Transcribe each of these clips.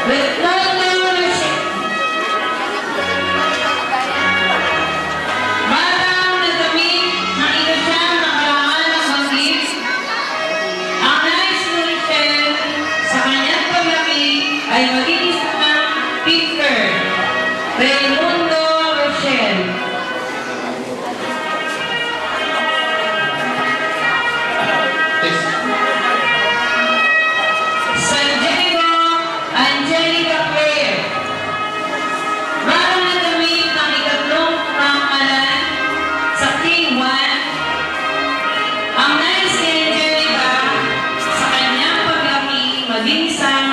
with leadership. Batang nagdamit ng ikasyam na karangal ng banggit, ang nais ni Rochelle sa kanyang paglaki ay maging isang Peter Raimundo Rochelle. San Diego Angelica Claire. Batang nagdamit ng ikatlong pamalan sa K1, ang nais ni Angelica sa kanyang paglaki maging isang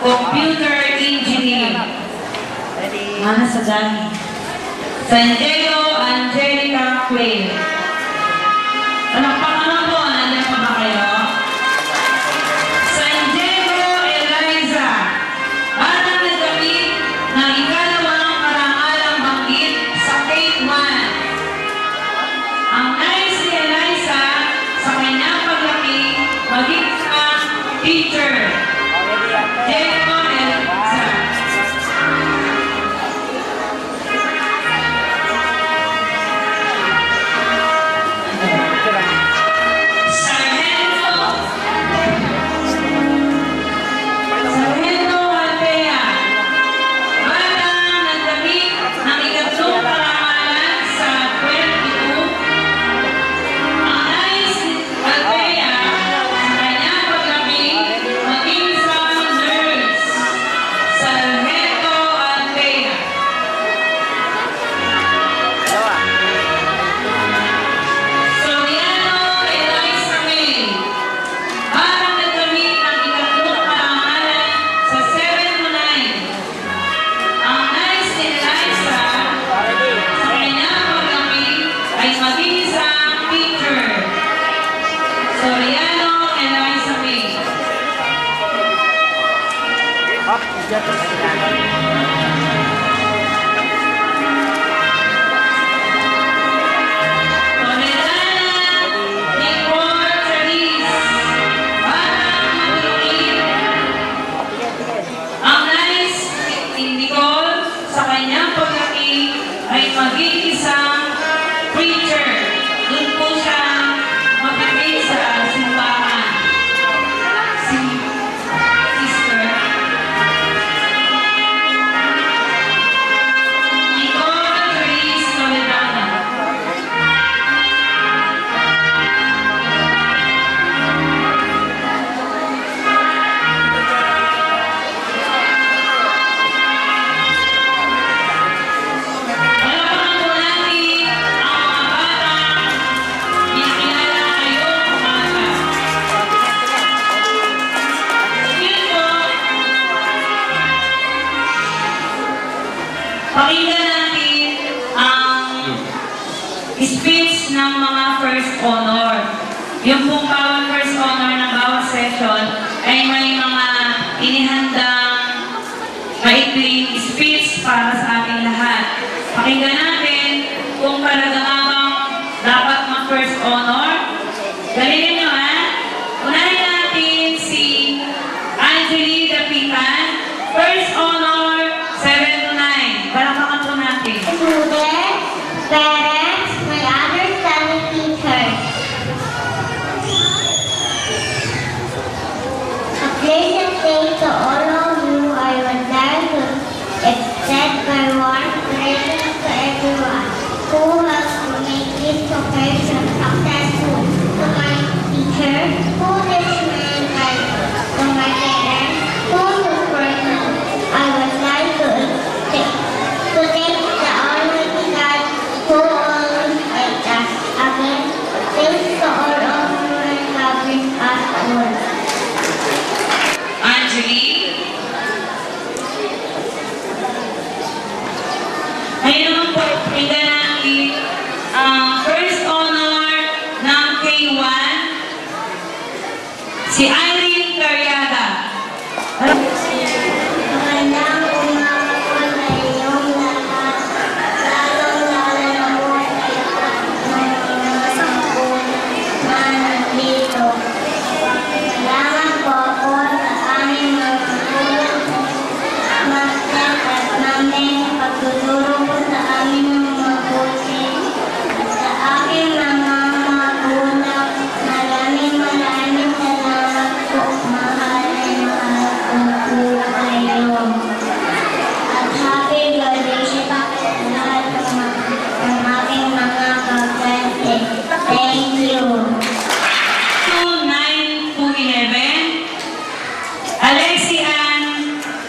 computer engineer. Mana sa dami. San Diego Angelica Claire. Anak pa naman po, nandiyan pa ba kayo? San Diego Eliza. Batang nagdamit ng ikalawang karangalang banggit sa K1. Ang nais ni Eliza sa kanyang paglaki maging isang teacher. Diego Eliza. Sargento Altea. Batang nagdamit ng ikatlong karangalan sa 22. Ang nais ni Altea sa kanyang paglaki maging isang nurse. Sargento Altea. Soriano Eliza May. Batang nagdamit ng ikatlong karangalan sa 7-9. Ang nais ni Eliza sa kanyang paglaki ay maging isang teacher. Soriano Eliza May. Toledana Nicole Charisse. Batang magdamit ang nais ni Nicole sa kanyang paglaki ay maging isang preacher. Doon po siya mapipig sa simbahan. Si sister. Nicole Charisse Toledana. Palakpakan po natin ang mga batang pinakilala ngayong umaga. Yun po, pakinggan natin ang speech ng mga first honor. Yung pong bawat first honor ng bawat session ay may mga inihandang maikling speech para sa ating lahat. Pakinggan natin kung talaga nga bang dapat mag-first honor. Galingan nyo ha. Unahin natin si Angeli Dapitan. First honor, 7-9. Palakpakan po natin. Students, parents, my understanding teachers. A pleasant day to all of you. I would like to extend my warm greetings to everyone who helped to make this occasion successful. To my teacher, who teach me in Bible. To my parents, who support me. I would like to thank the Almighty God who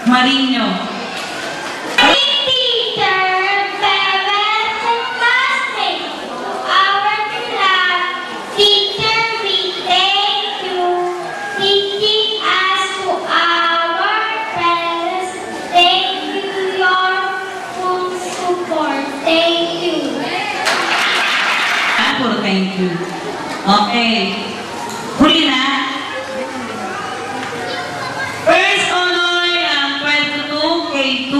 Marino. Teacher, parents, and classmates, to our class, teacher, we thank you. Teaching us to our parents, thank you your full support. Thank you. Puro thank you. Okay. Huli na. First honor ang 22 K2.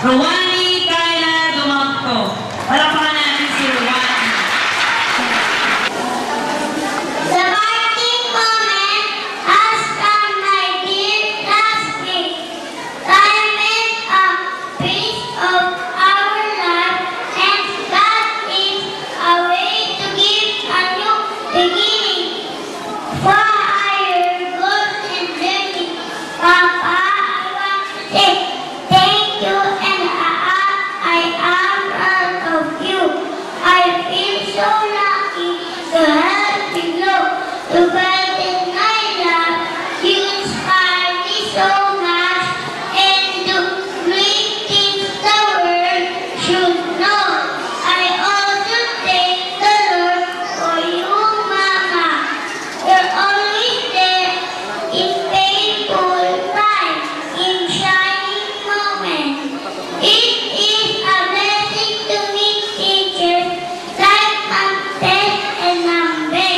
Ruwani Kayla Dumagto. Palakpakan natin si Ruwani. The marking moment has come, my dear classmates. Time is a piece of our life, and God is a way to give a new beginning for higher good and learning. Papa, I want to say thank you, and I am proud of you. I feel so lucky to help you grow, to brighten my life. You inspire me so much, and do great things the world should know. I also thank the Lord for you, Mama. You're always there in painful times, in shining moments. It is a blessing to meet teachers like Mantes and Nambe,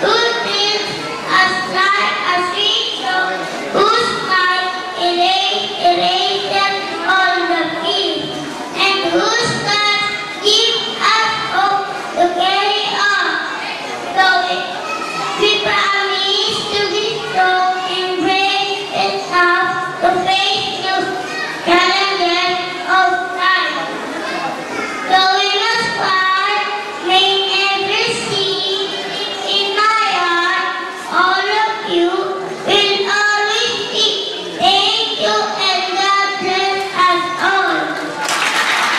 who treats us like a sweet song, whose smile erases all the fears, and whose touch gives us hope to carry on. So we promise to be strong and brave enough to face new challenges of life. So we must fight, may never see in my heart. All of you will always be. Thank you, and God bless us all.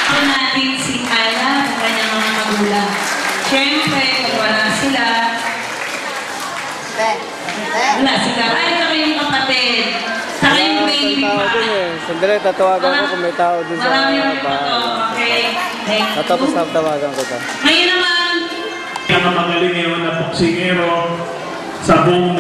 Ito natin si Kayla at kanyang mga magulang. Siyempre, kung wala sila, wala sila. Ay, saka yung kapatid. Saka yung baby pa. Sandali, tatawagan ko kung may tao dun sa Marami yung ito. bahay. Okay. Thank you. Tapos tawagan ko ta. Ngayon naman, Ang magaling ngayon na boksingero sa buong